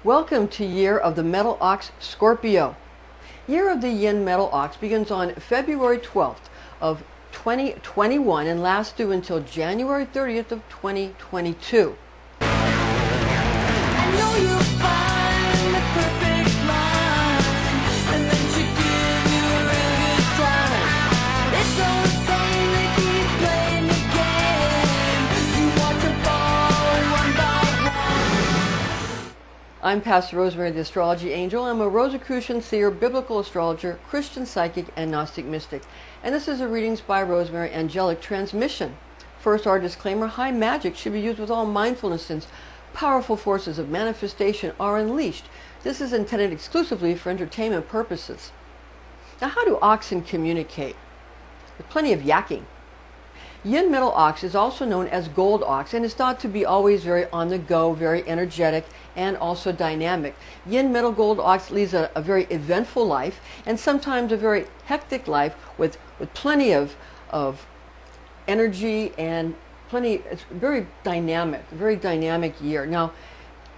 Welcome to Year of the Metal Ox Scorpio. Year of the Yin Metal Ox begins on February 12th of 2021 and lasts through until January 30th of 2022. I know you'll find the perfect line, and then she give you a real good time. It's so insane they keep playing the game. You watch them fall one by one. I'm Pastor Rosemary, the Astrology Angel. I'm a Rosicrucian seer, biblical astrologer, Christian psychic, and Gnostic mystic. And this is a Readings by Rosemary angelic transmission. First, our disclaimer: high magic should be used with all mindfulness, since powerful forces of manifestation are unleashed. This is intended exclusively for entertainment purposes. Now, how do oxen communicate? With plenty of yakking. Yin Metal Ox is also known as Gold Ox and is thought to be always very on the go, very energetic, and also dynamic. Yin Metal Gold Ox leads a very eventful life and sometimes a very hectic life with plenty of energy and plenty. It's a very dynamic year. Now,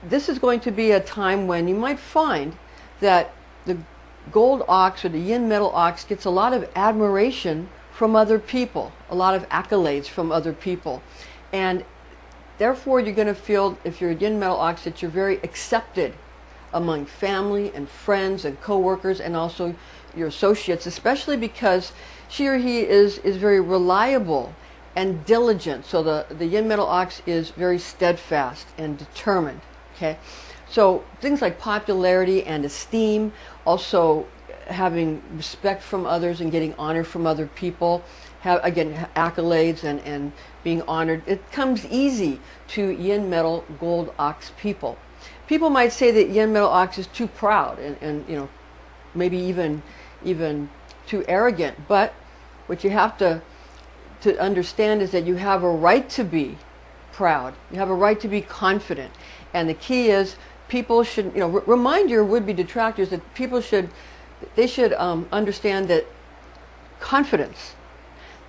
this is going to be a time when you might find that the Gold Ox or the Yin Metal Ox gets a lot of admiration from other people, a lot of accolades from other people, and therefore you're going to feel, if you're a Yin Metal Ox, that you're very accepted among family and friends and co-workers and also your associates, especially because she or he is very reliable and diligent. So the Yin Metal Ox is very steadfast and determined. Okay, so things like popularity and esteem, also having respect from others and getting honor from other people, have again accolades and being honored. It comes easy to Yin Metal Gold Ox people. People might say that Yin Metal Ox is too proud and you know, maybe even too arrogant. But what you have to understand is that you have a right to be proud. You have a right to be confident. And the key is, people should, you know, remind your would-be detractors that people should understand that confidence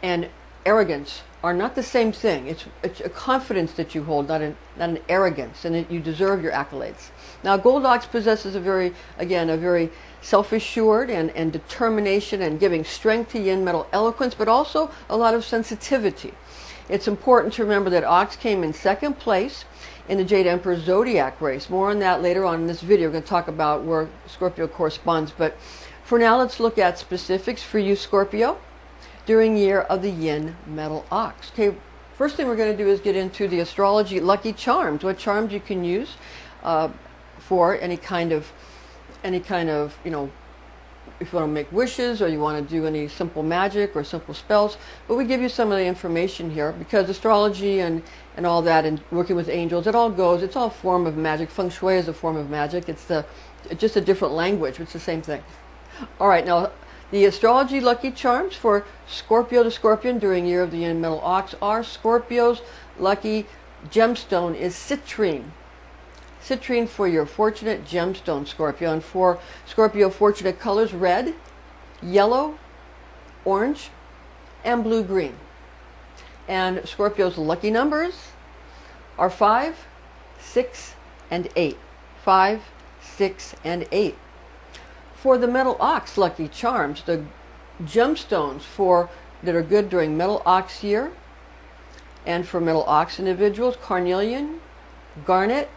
and arrogance are not the same thing. It's a confidence that you hold, not an arrogance, and that you deserve your accolades. Now, Gold Ox possesses a very self-assured and determination and giving strength to Yin Metal eloquence, but also a lot of sensitivity. It's important to remember that Ox came in second place in the Jade Emperor Zodiac race. More on that later on in this video. We're going to talk about where Scorpio corresponds. But for now, let's look at specifics for you, Scorpio, during year of the Yin Metal Ox. Okay, first thing we're going to do is get into the astrology lucky charms. What charms you can use for any kind of, you know, if you want to make wishes or you want to do any simple magic or simple spells. But we give you some of the information here because astrology and all that, and working with angels, it all goes, it's all a form of magic. Feng Shui is a form of magic. It's just a different language. It's the same thing. All right, now the astrology lucky charms for Scorpio to Scorpion during year of the Yin Metal Ox are: Scorpio's lucky gemstone is citrine. Citrine for your fortunate gemstone, Scorpio. And for Scorpio, fortunate colors: red, yellow, orange, and blue-green. And Scorpio's lucky numbers are 5, 6, and 8. 5, 6, and 8. For the Metal Ox lucky charms, the gemstones that are good during Metal Ox year, and for Metal Ox individuals: carnelian, garnet,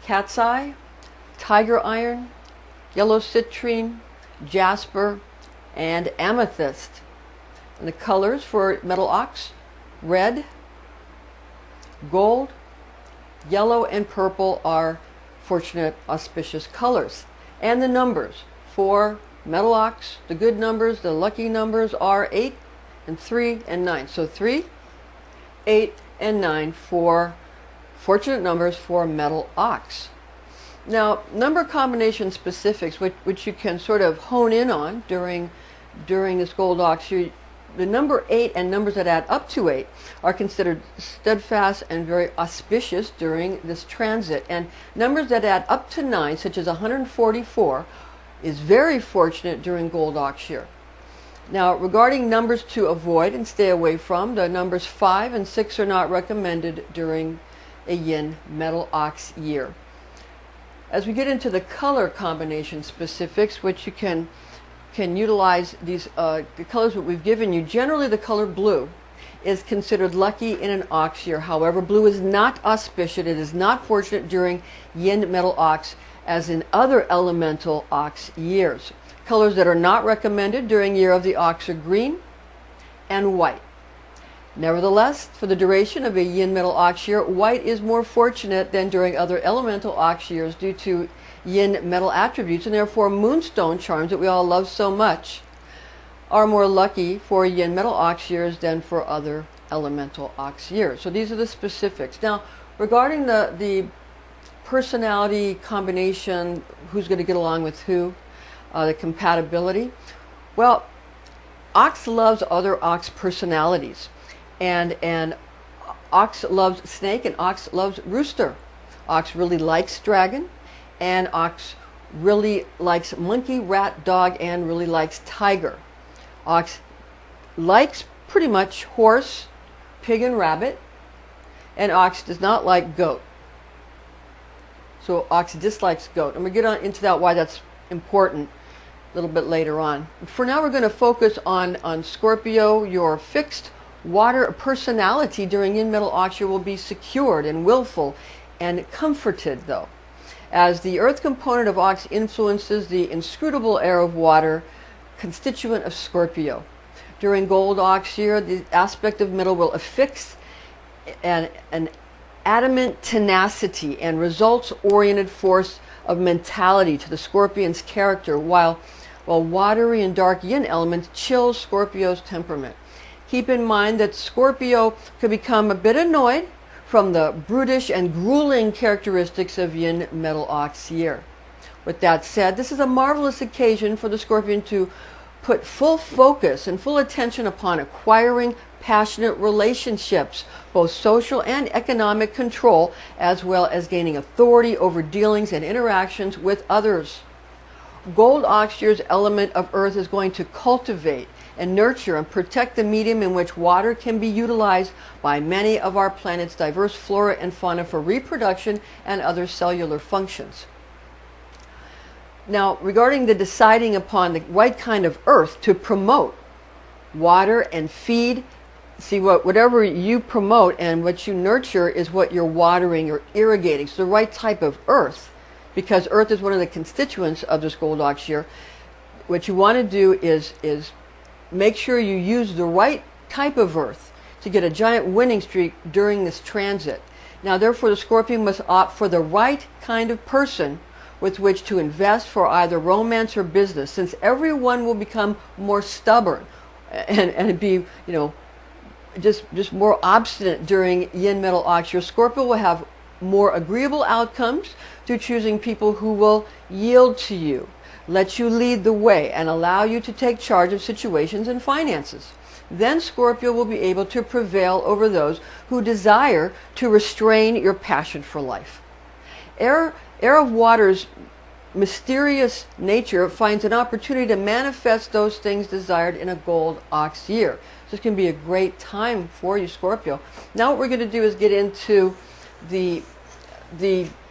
cat's eye, tiger iron, yellow citrine, jasper, and amethyst. And the colors for Metal Ox: red, gold, yellow, and purple are fortunate, auspicious colors. And the numbers for Metal Ox, the good numbers, the lucky numbers, are 8 and 3 and 9. So 3, 8, and 9 for fortunate numbers for Metal Ox. Now, number combination specifics, which you can sort of hone in on during this Gold Ox. The number 8 and numbers that add up to 8 are considered steadfast and very auspicious during this transit. And numbers that add up to 9, such as 144, is very fortunate during Gold Ox year. Now, regarding numbers to avoid and stay away from, the numbers 5 and 6 are not recommended during a Yin Metal Ox year. As we get into the color combination specifics, which you can utilize these the colors that we've given you. Generally, the color blue is considered lucky in an ox year. However, blue is not auspicious. It is not fortunate during Yin Metal Ox as in other elemental ox years. Colors that are not recommended during year of the ox are green and white. Nevertheless, for the duration of a Yin Metal Ox year, white is more fortunate than during other elemental ox years due to Yin metal attributes, and therefore moonstone charms that we all love so much are more lucky for Yin Metal Ox years than for other elemental ox years. So these are the specifics. Now, regarding the personality combination, who's going to get along with who, the compatibility, well, ox loves other ox personalities, and ox loves snake and ox loves rooster. Ox really likes dragon, and ox really likes monkey, rat, dog, and really likes tiger. Ox likes pretty much horse, pig, and rabbit, and ox does not like goat. So ox dislikes goat. And we'll get on into that, why that's important, a little bit later on. For now, we're going to focus on Scorpio. Your fixed water personality during Yin Metal Ox year will be secured and willful and comforted, though, as the earth component of ox influences the inscrutable air of water constituent of Scorpio. During gold ox year, the aspect of metal will affix an adamant tenacity and results-oriented force of mentality to the Scorpion's character, while watery and dark yin elements chill Scorpio's temperament. Keep in mind that Scorpio could become a bit annoyed from the brutish and grueling characteristics of Yin Metal Ox year. With that said, this is a marvelous occasion for the Scorpion to put full focus and full attention upon acquiring passionate relationships, both social and economic control, as well as gaining authority over dealings and interactions with others. Gold Ox year's element of earth is going to cultivate and nurture and protect the medium in which water can be utilized by many of our planet's diverse flora and fauna for reproduction and other cellular functions. Now, regarding the deciding upon the right kind of earth to promote, water and feed, see, whatever you promote and what you nurture is what you're watering or irrigating. So the right type of earth, because earth is one of the constituents of this gold ox year, what you want to do is make sure you use the right type of earth to get a giant winning streak during this transit. Now, therefore, the Scorpion must opt for the right kind of person with which to invest for either romance or business, since everyone will become more stubborn and be, just more obstinate during Yin Metal Ox year. Scorpio will have more agreeable outcomes through choosing people who will yield to you, let you lead the way, and allow you to take charge of situations and finances. Then Scorpio will be able to prevail over those who desire to restrain your passion for life. Air of water's mysterious nature finds an opportunity to manifest those things desired in a gold ox year. So this can be a great time for you, Scorpio. Now what we're going to do is get into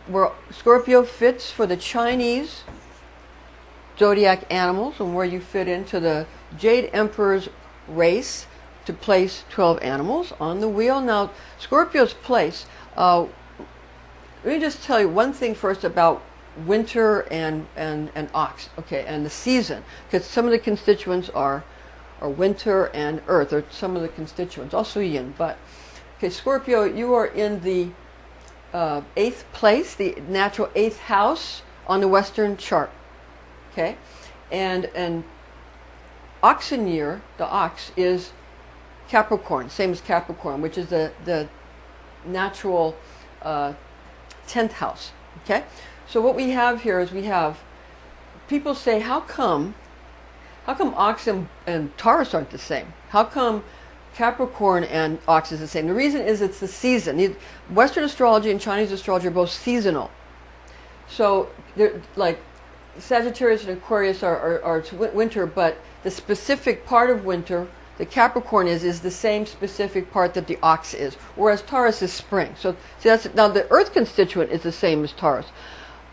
where Scorpio fits for the Chinese Zodiac animals and where you fit into the Jade Emperor's race to place 12 animals on the wheel. Now, Scorpio's place, let me just tell you one thing first about winter and ox, okay, and the season, because some of the constituents are winter and earth, or some of the constituents, also yin. But, okay, Scorpio, you are in the 8th place, the natural 8th house on the Western chart. Okay, and oxen year, the ox is Capricorn, same as Capricorn, which is the natural 10th house. Okay, so what we have here is people say, how come ox and Taurus aren't the same? How come Capricorn and ox is the same? The reason is it's the season. Western astrology and Chinese astrology are both seasonal. So they're like Sagittarius and Aquarius are winter, but the specific part of winter, the Capricorn is the same specific part that the ox is, whereas Taurus is spring. So see, now the earth constituent is the same as Taurus.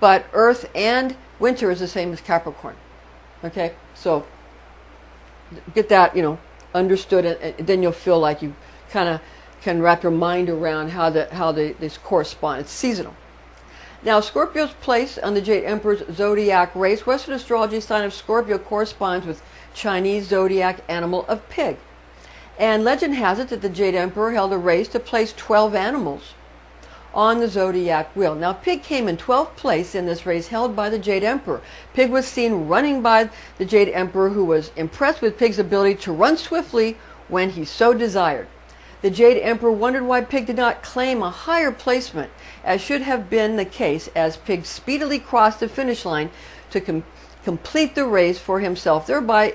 but Earth and winter is the same as Capricorn. Okay, so get that, understood, and then you'll feel like you kind of can wrap your mind around how these correspond. It's seasonal. Now, Scorpio's place on the Jade Emperor's zodiac race, Western astrology sign of Scorpio corresponds with Chinese zodiac animal of pig. And legend has it that the Jade Emperor held a race to place 12 animals on the zodiac wheel. Now, pig came in 12th place in this race held by the Jade Emperor. Pig was seen running by the Jade Emperor, who was impressed with pig's ability to run swiftly when he so desired. The Jade Emperor wondered why pig did not claim a higher placement, as should have been the case, as pig speedily crossed the finish line to complete the race for himself, thereby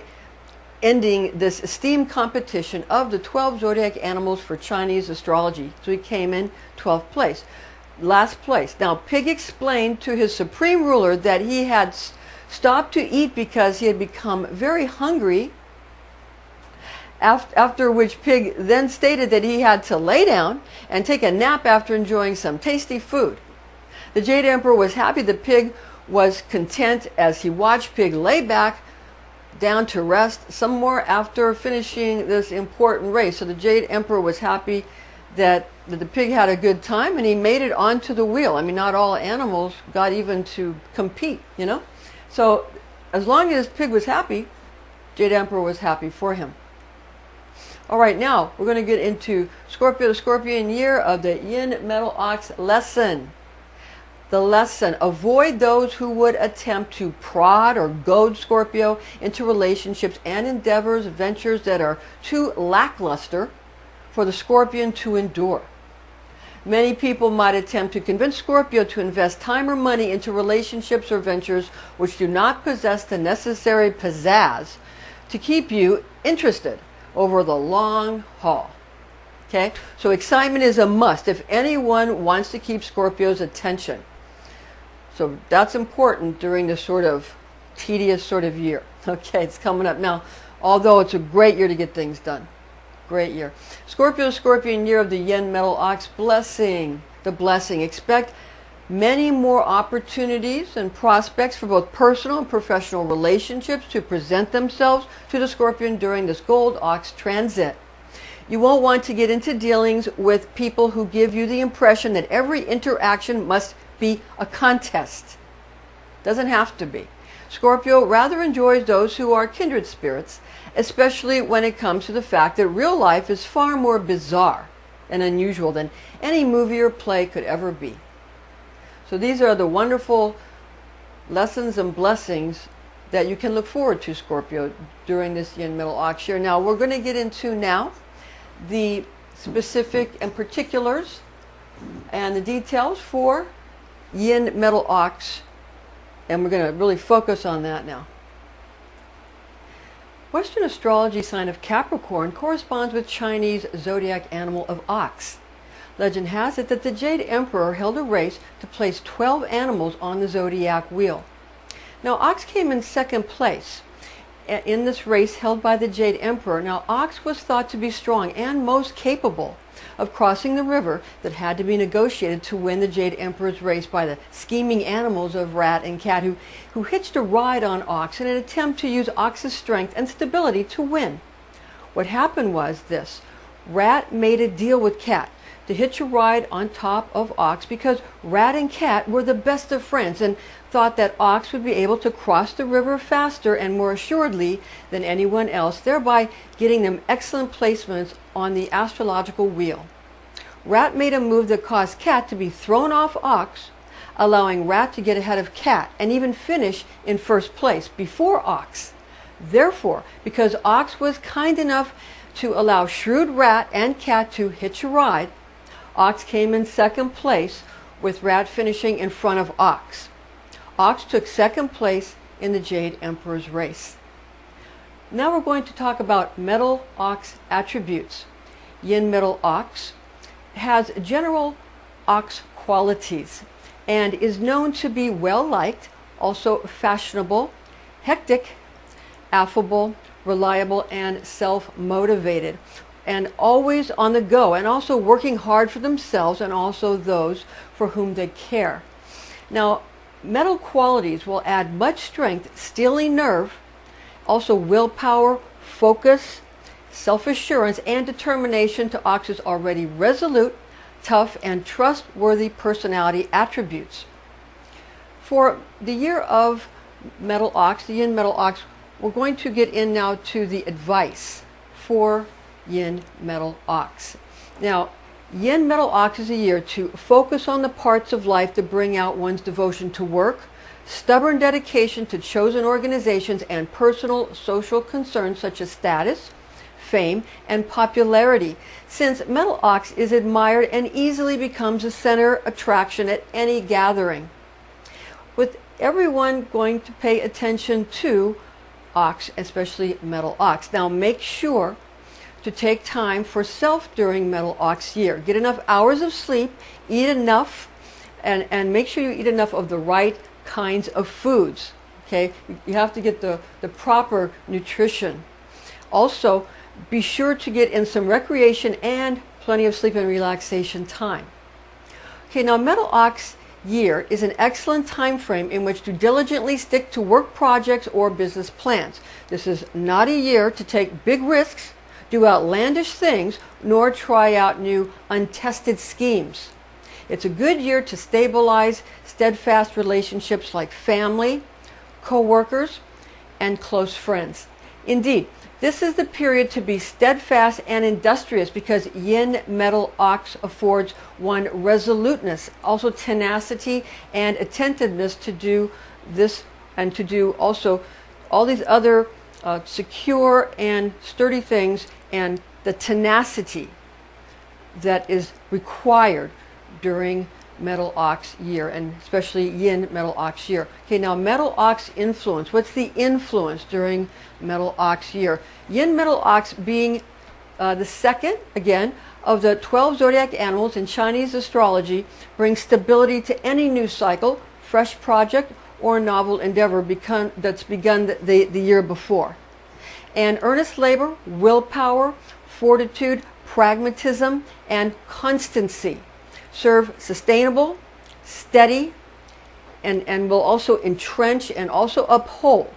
ending this esteemed competition of the 12 zodiac animals for Chinese astrology. So he came in 12th place, last place. Now, pig explained to his supreme ruler that he had stopped to eat because he had become very hungry, after which pig then stated that he had to lay down and take a nap after enjoying some tasty food. The Jade Emperor was happy that pig was content as he watched pig lay back down to rest some more after finishing this important race. So the Jade Emperor was happy that the pig had a good time and he made it onto the wheel. I mean, not all animals got even to compete, So as long as pig was happy, Jade Emperor was happy for him. All right, now we're going to get into Scorpio, the Scorpion year of the Yin Metal Ox lesson. The lesson: avoid those who would attempt to prod or goad Scorpio into relationships and endeavors, ventures that are too lackluster for the Scorpion to endure. Many people might attempt to convince Scorpio to invest time or money into relationships or ventures which do not possess the necessary pizzazz to keep you interested over the long haul. Okay, so excitement is a must if anyone wants to keep Scorpio's attention. So that's important during this sort of tedious sort of year. Okay, it's coming up now, although it's a great year to get things done. Great year. Scorpio, Scorpion year of the Yin Metal Ox blessing. The blessing. Expect many more opportunities and prospects for both personal and professional relationships to present themselves to the Scorpion during this Gold Ox transit. You won't want to get into dealings with people who give you the impression that every interaction must be a contest. Doesn't have to be. Scorpio rather enjoys those who are kindred spirits, especially when it comes to the fact that real life is far more bizarre and unusual than any movie or play could ever be. So these are the wonderful lessons and blessings that you can look forward to, Scorpio, during this Yin Metal Ox year. Now, we're going to get into now the specific and particulars and the details for Yin Metal Ox, and we're going to really focus on that now. Western astrology sign of Capricorn corresponds with Chinese zodiac animal of Ox. Legend has it that the Jade Emperor held a race to place 12 animals on the zodiac wheel. Now, Ox came in second place in this race held by the Jade Emperor. Now, Ox was thought to be strong and most capable of crossing the river that had to be negotiated to win the Jade Emperor's race by the scheming animals of Rat and Cat, who hitched a ride on Ox in an attempt to use Ox's strength and stability to win. What happened was this: Rat made a deal with Cat to hitch a ride on top of Ox because Rat and Cat were the best of friends and thought that Ox would be able to cross the river faster and more assuredly than anyone else, thereby getting them excellent placements on the astrological wheel. Rat made a move that caused Cat to be thrown off Ox, allowing Rat to get ahead of Cat and even finish in first place before Ox. Therefore, because Ox was kind enough to allow shrewd Rat and Cat to hitch a ride, Ox came in second place, with Rat finishing in front of Ox. Ox took second place in the Jade Emperor's race. Now we're going to talk about Metal Ox attributes. Yin Metal Ox has general ox qualities and is known to be well-liked, also fashionable, hectic, affable, reliable, and self-motivated, and always on the go, and also working hard for themselves and also those for whom they care. Now, metal qualities will add much strength, steely nerve, also willpower, focus, self-assurance, and determination to Ox's already resolute, tough, and trustworthy personality attributes. For the year of Metal Ox, the Yin Metal Ox, we're going to get in now to the advice for Yin Metal Ox. Now, Yin Metal Ox is a year to focus on the parts of life that bring out one's devotion to work, stubborn dedication to chosen organizations, and personal social concerns such as status, fame, and popularity, since Metal Ox is admired and easily becomes a center attraction at any gathering, with everyone going to pay attention to Ox, especially Metal Ox. Now make sure to take time for self during Metal Ox year. Get enough hours of sleep, eat enough, and make sure you eat enough of the right kinds of foods. Okay, you have to get the proper nutrition. Also, be sure to get in some recreation and plenty of sleep and relaxation time. Okay, now Metal Ox year is an excellent time frame in which to diligently stick to work projects or business plans. This is not a year to take big risks, do outlandish things, nor try out new untested schemes. It's a good year to stabilize steadfast relationships like family, co-workers, and close friends. Indeed, this is the period to be steadfast and industrious because Yin Metal Ox affords one resoluteness, also tenacity and attentiveness to do this and to do also all these other secure and sturdy things, and the tenacity that is required during Metal Ox year, and especially Yin Metal Ox year. Okay, now Metal Ox influence. What's the influence during Metal Ox year? Yin Metal Ox being the second, again, of the 12 zodiac animals in Chinese astrology, brings stability to any new cycle, fresh project, or novel endeavor that's begun the year before. And earnest labor, willpower, fortitude, pragmatism, and constancy serve sustainable, steady, and will also entrench and also uphold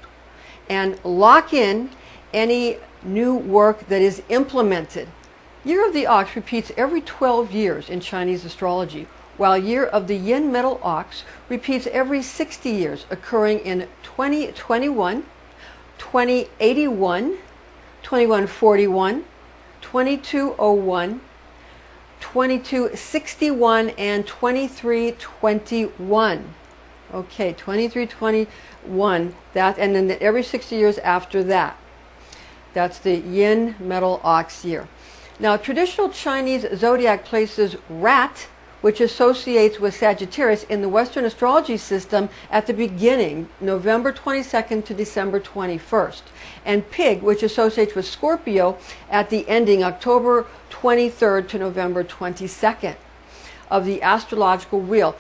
and lock in any new work that is implemented. Year of the Ox repeats every 12 years in Chinese astrology, while Year of the Yin Metal Ox repeats every 60 years, occurring in 2021, 2081, 2141, 2201, 2261, and 2321. Okay, 2321, that, and then every 60 years after that. That's the Yin Metal Ox year. Now, traditional Chinese zodiac places Rat, which associates with Sagittarius in the Western astrology system, at the beginning, November 22nd to December 21st, and Pig, which associates with Scorpio, at the ending, October 23rd to November 22nd of the astrological wheel.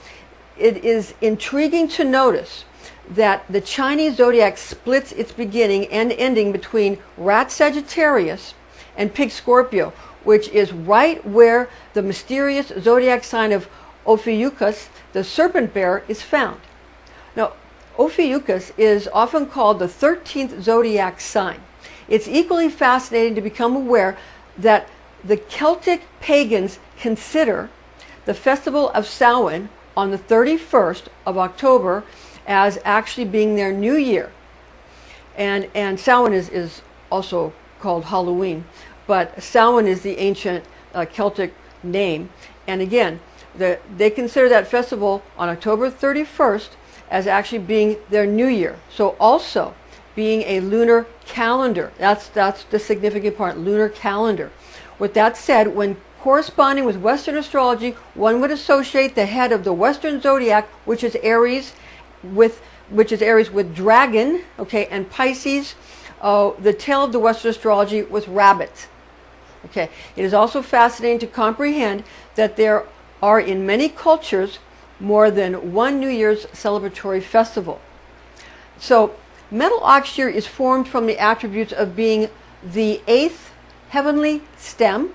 It is intriguing to notice that the Chinese zodiac splits its beginning and ending between Rat Sagittarius and Pig Scorpio, which is right where the mysterious zodiac sign of Ophiuchus, the serpent bearer, is found. Now, Ophiuchus is often called the 13th zodiac sign. It's equally fascinating to become aware that the Celtic pagans consider the festival of Samhain on the 31st of October as actually being their new year. And Samhain is also called Halloween, but Samhain is the ancient Celtic name. And again, they consider that festival on October 31st as actually being their new year. So also being a lunar calendar. That's the significant part, lunar calendar. With that said, when corresponding with Western astrology, one would associate the head of the Western zodiac, which is Aries, with dragon, okay, and Pisces, the tail of the Western astrology with rabbit. Okay, it is also fascinating to comprehend that there are in many cultures more than one New Year's celebratory festival. So, Metal Ox year is formed from the attributes of being the 8th heavenly stem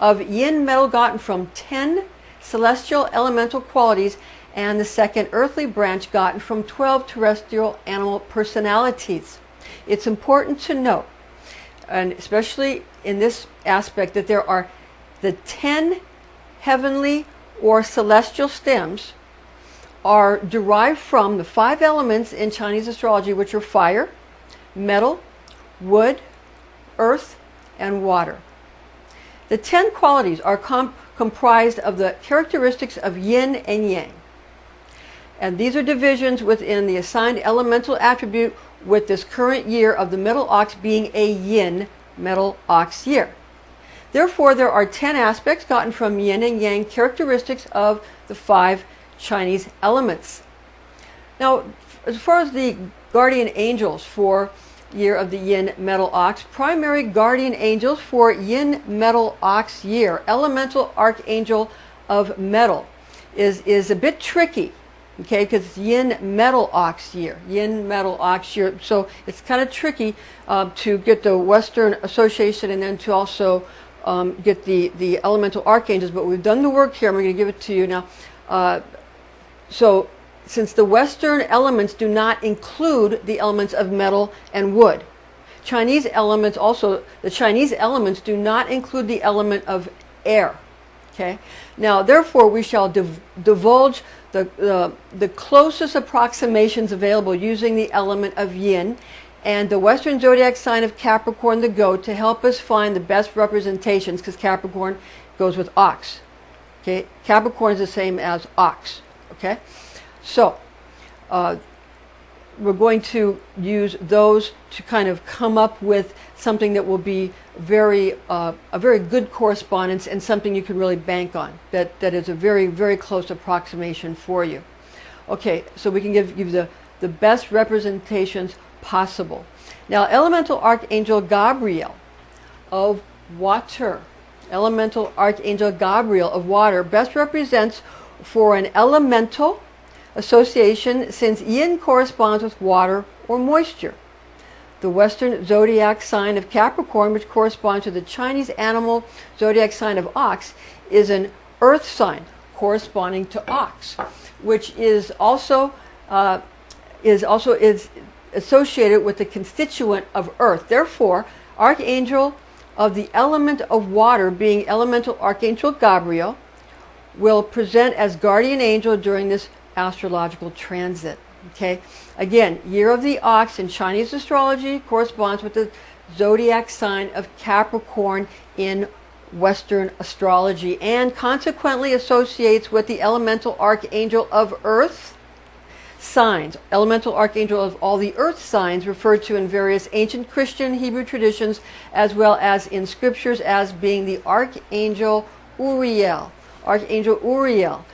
of yin metal gotten from 10 celestial elemental qualities and the second earthly branch gotten from 12 terrestrial animal personalities. It's important to note, and especially in this aspect, that there are the 10 heavenly or celestial stems are derived from the 5 elements in Chinese astrology, which are fire, metal, wood, earth, and water. The 10 qualities are comprised of the characteristics of yin and yang. And these are divisions within the assigned elemental attribute, with this current year of the Metal Ox being a Yin Metal Ox year. Therefore, there are 10 aspects gotten from yin and yang characteristics of the 5 Chinese elements. Now, as far as the guardian angels for year of the Yin Metal Ox, primary guardian angels for Yin Metal Ox year, elemental archangel of metal, is a bit tricky. Okay, because it's Yin Metal Ox year, Yin Metal Ox year. So it's kind of tricky to get the Western Association and then to also get the elemental archangels. But we've done the work here. I'm going to give it to you now. So since the Western elements do not include the elements of metal and wood, Chinese elements also, the Chinese elements do not include the element of air. Okay. Now, therefore, we shall divulge the closest approximations available using the element of yin and the Western zodiac sign of Capricorn, the goat, to help us find the best representations, because Capricorn goes with ox. Okay, Capricorn is the same as ox. Okay, so we're going to use those to kind of come up with something that will be a very good correspondence and something you can really bank on. That is a very, very close approximation for you. Okay, so we can give you the best representations possible. Now, elemental archangel Gabriel of water, elemental archangel Gabriel of water best represents for an elemental association, since yin corresponds with water or moisture. The Western zodiac sign of Capricorn, which corresponds to the Chinese animal zodiac sign of Ox, is an earth sign corresponding to ox, which is also associated with the constituent of earth. Therefore, archangel of the element of water, being elemental archangel Gabriel, will present as guardian angel during this astrological transit. Okay, again, year of the ox in Chinese astrology corresponds with the zodiac sign of Capricorn in Western astrology, and consequently associates with the elemental archangel of earth signs, elemental archangel of all the earth signs referred to in various ancient Christian Hebrew traditions, as well as in scriptures, as being the Archangel Uriel. Archangel Uriel.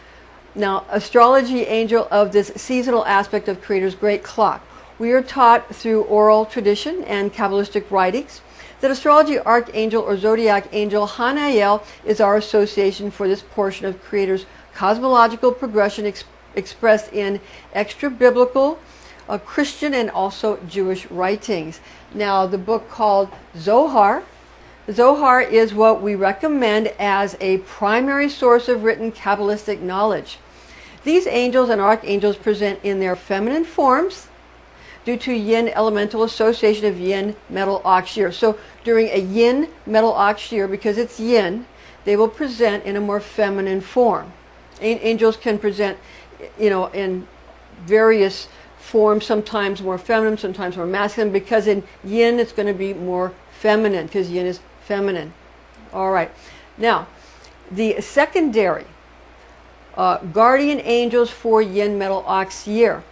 Now, astrology angel of this seasonal aspect of Creator's great clock. We are taught through oral tradition and Kabbalistic writings that astrology archangel or zodiac angel Hanael is our association for this portion of Creator's cosmological progression expressed in extra-biblical, Christian, and also Jewish writings. Now, the book called Zohar. Zohar is what we recommend as a primary source of written Kabbalistic knowledge. These angels and archangels present in their feminine forms due to yin elemental association of yin metal ox year. So during a yin metal ox year, because it's yin, they will present in a more feminine form. Angels can present, in various forms, sometimes more feminine, sometimes more masculine, because in yin it's going to be more feminine, because yin is feminine. All right. Now, the secondary guardian angels for Yin Metal Ox year.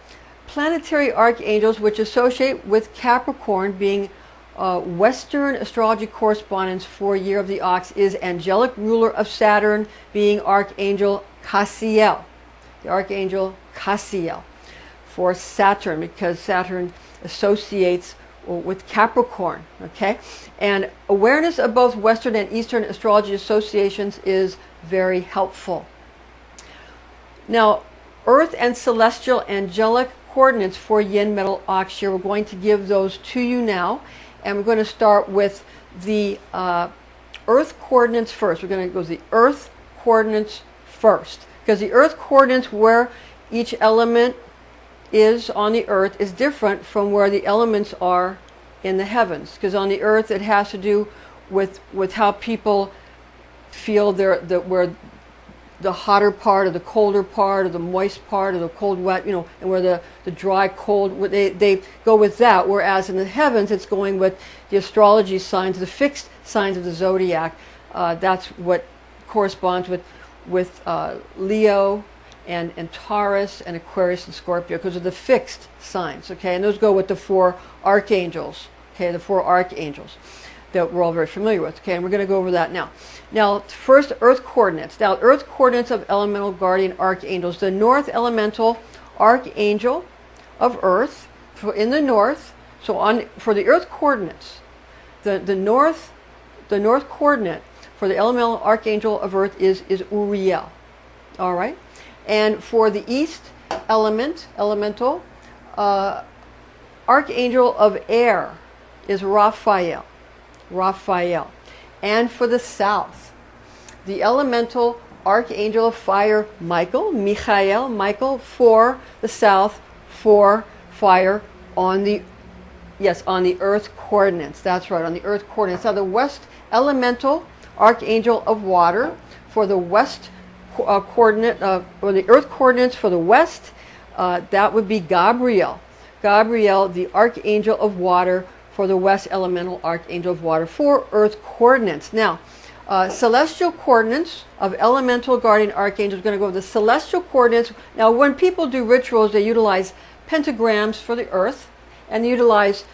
Planetary archangels which associate with Capricorn, being Western astrology correspondence for year of the ox, is angelic ruler of Saturn, being Archangel Cassiel. The Archangel Cassiel for Saturn, because Saturn associates with Capricorn. Okay, and awareness of both Western and Eastern astrology associations is very helpful. Now, earth and celestial angelic coordinates for Yin Metal Ox year, we're going to give those to you now, and we're going to start with the earth coordinates first. We're going to go to the earth coordinates first, because the earth coordinates were each element is on the earth is different from where the elements are in the heavens. Because on the earth it has to do with how people feel where the hotter part or the colder part or the moist part or the cold wet, and where the dry cold, they go with that. Whereas in the heavens it's going with the astrology signs, the fixed signs of the zodiac. That's what corresponds with Leo and Taurus and Aquarius and Scorpio, because of the fixed signs, okay? And those go with the 4 archangels, okay? The 4 archangels that we're all very familiar with, okay? And we're going to go over that now. Now, first, earth coordinates. Now, earth coordinates of elemental guardian archangels. The north elemental archangel of earth, in the north, for the earth coordinates, the north coordinate for the elemental archangel of earth is Uriel, all right? And for the east elemental archangel of air is Raphael. And for the south, the elemental archangel of fire, Michael, for the south, for fire on the earth coordinates. That's right, on the earth coordinates. Now the west elemental archangel of water for the west coordinate, or the earth coordinates for the west, that would be Gabriel, the archangel of water for the west elemental archangel of water for earth coordinates. Now, celestial coordinates of elemental guardian archangels. We're going to go with the celestial coordinates. Now, when people do rituals, they utilize pentagrams for the earth and utilize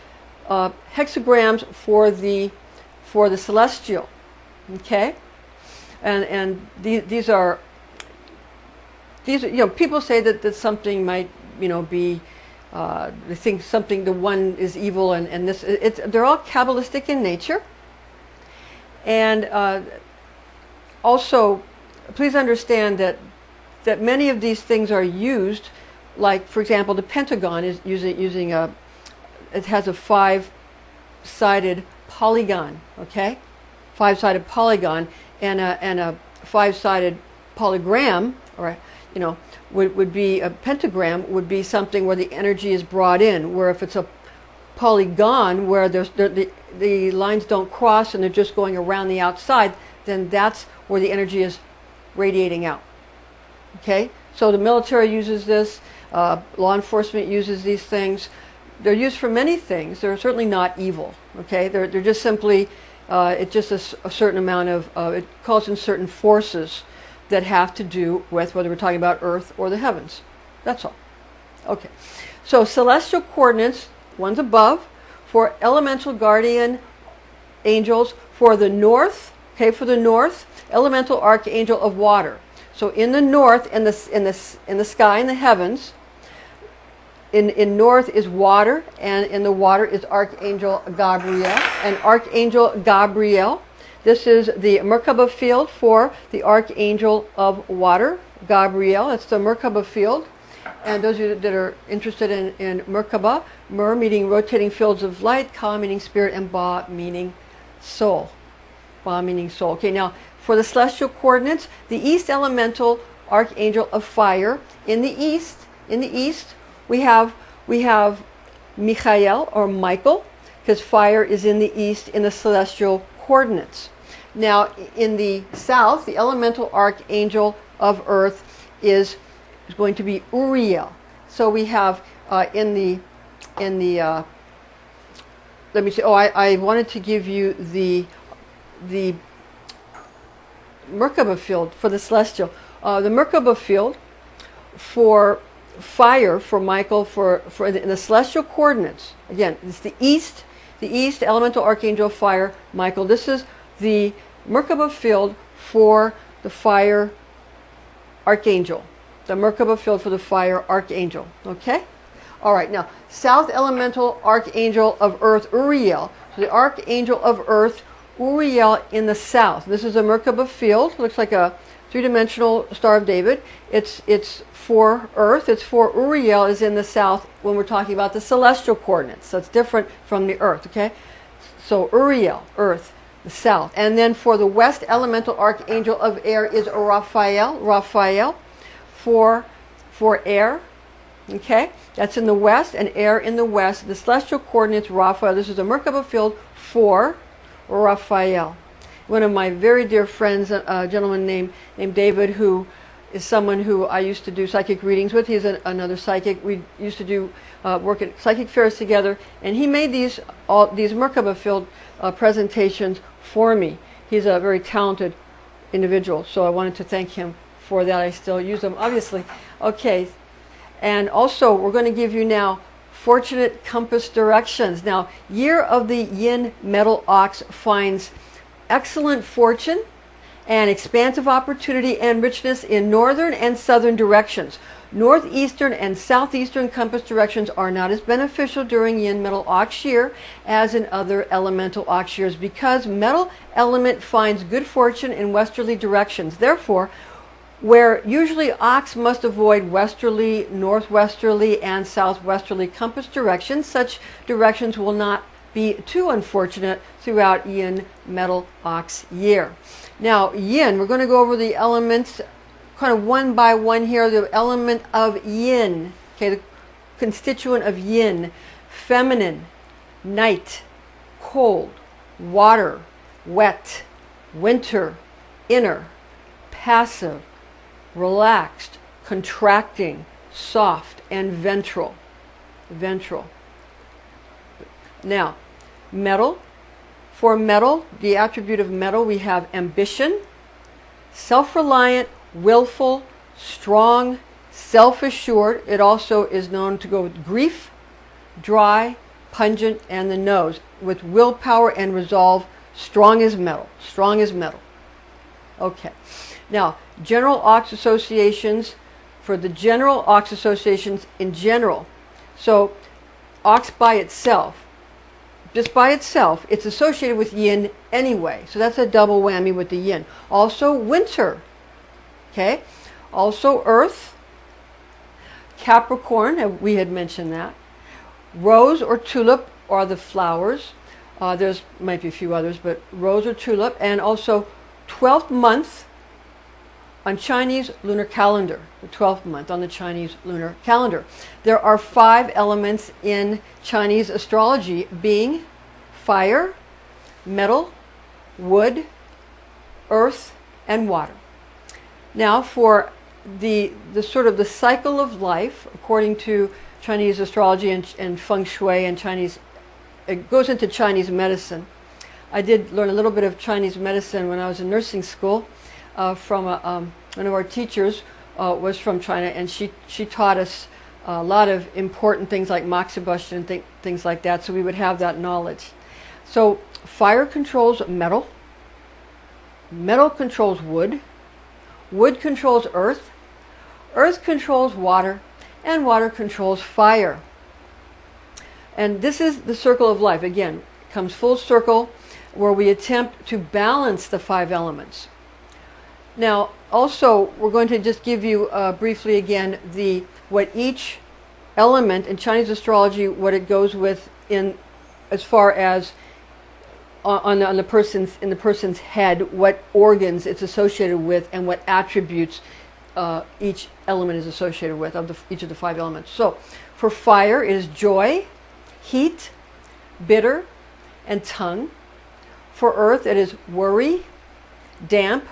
hexagrams for the celestial. Okay, and these are people say that something might be. They think the one is evil, and this they're all Kabbalistic in nature. And also, please understand that many of these things are used, like for example, the pentagon is using it has a 5-sided polygon, okay, 5-sided polygon, and a 5-sided polygram, or would be a pentagram, would be something where the energy is brought in, where if it's a polygon where the lines don't cross and they're just going around the outside, then that's where the energy is radiating out. Okay, so the military uses this, law enforcement uses these things. They're used for many things. They're certainly not evil. Okay, they're just simply it's just a certain amount of it calls in certain forces that have to do with whether we're talking about Earth or the heavens. That's all. Okay. So celestial coordinates, one's above, for elemental guardian angels for the north. Okay, for the north, elemental archangel of water. So in the north, in the sky, in the heavens, in north is water, and in the water is Archangel Gabriel. And Archangel Gabriel, this is the Merkaba field for the Archangel of Water, Gabriel. It's the Merkaba field. And those of you that are interested in Merkaba, Mer meaning rotating fields of light, Ka meaning spirit, and Ba meaning soul. Ba meaning soul. Okay, now for the celestial coordinates, the east elemental Archangel of fire. In the east, we have Michael or Michael, because fire is in the east in the celestial coordinates. Now in the south, the elemental archangel of earth is going to be Uriel. So we have let me see. Oh, I wanted to give you the Merkaba field for the celestial. The Merkaba field for fire, for Michael, for in the celestial coordinates. Again, it's the east elemental archangel of fire, Michael. This is the Merkaba field for the fire archangel. The Merkaba field for the fire archangel. Okay? All right, now, south elemental archangel of earth, Uriel. So the archangel of earth, Uriel in the south. This is a Merkaba field. Looks like a three-dimensional Star of David. It's for earth. It's for Uriel is in the south when we're talking about the celestial coordinates. So it's different from the earth, okay? So Uriel, earth, the south. And then for the west elemental archangel of air is Raphael for for air. Okay, that's in the west, and air in the west. The celestial coordinates, Raphael. This is a Merkaba field for Raphael. One of my very dear friends, a gentleman named David, who is someone who I used to do psychic readings with. He's another psychic. We used to do work at psychic fairs together, and he made these Merkaba field presentations for me. He's a very talented individual, so I wanted to thank him for that. I still use them, obviously. Okay, and also we're going to give you now fortunate compass directions. Now, year of the Yin Metal Ox finds excellent fortune and expansive opportunity and richness in northern and southern directions. Northeastern and southeastern compass directions are not as beneficial during Yin Metal Ox year as in other elemental ox years, because metal element finds good fortune in westerly directions. Therefore, where usually ox must avoid westerly, northwesterly, and southwesterly compass directions, such directions will not be too unfortunate throughout Yin Metal Ox year. Now, Yin, we're going to go over the elements kind of one by one here. The element of Yin, okay, the constituent of Yin: feminine, night, cold, water, wet, winter, inner, passive, relaxed, contracting, soft, and ventral. Ventral. Now, metal. For metal, the attribute of metal, we have ambition, self-reliant, willful, strong, self-assured. It also is known to go with grief, dry, pungent, and the nose, with willpower and resolve, strong as metal. Strong as metal. Okay. Now, general Aux Associations, for the general Aux Associations in general. So, Ox by itself, just by itself, it's associated with Yin anyway. So that's a double whammy with the Yin. Also winter. Okay. Also earth. Capricorn, we had mentioned that. Rose or tulip are the flowers. There's might be a few others, but rose or tulip. And also 12th month on Chinese lunar calendar. The 12th month on the Chinese lunar calendar. There are 5 elements in Chinese astrology, being fire, metal, wood, earth, and water. Now, for the sort of the cycle of life, according to Chinese astrology and feng shui and Chinese, it goes into Chinese medicine. I did learn a little bit of Chinese medicine when I was in nursing school from one of our teachers was from China, and she taught us a lot of important things like moxibustion and things like that, so we would have that knowledge. So fire controls metal, metal controls wood, wood controls earth, earth controls water, and water controls fire. And this is the circle of life. Again, it comes full circle where we attempt to balance the 5 elements. Now, also, we're going to just give you briefly again what each element in Chinese astrology, what it goes with in as far as on the person's head, what organs it's associated with, and what attributes each element is associated with each of the 5 elements. So, for fire, it is joy, heat, bitter, and tongue. For earth, it is worry, damp,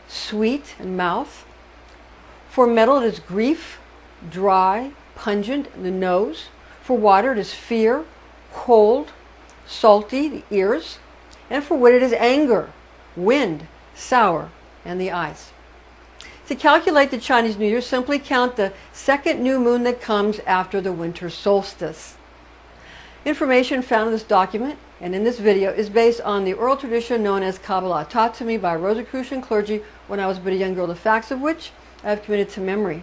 sweet, and mouth. For metal, it is grief, dry, pungent, the nose. For water, it is fear, cold, salty, the ears. And for wood, it is anger, wind, sour, and the eyes. To calculate the Chinese New Year, simply count the 2nd new moon that comes after the winter solstice. Information found in this document and in this video is based on the oral tradition known as Kabbalah, taught to me by Rosicrucian clergy when I was but a young girl, the facts of which I have committed to memory.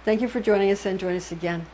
Thank you for joining us, and join us again.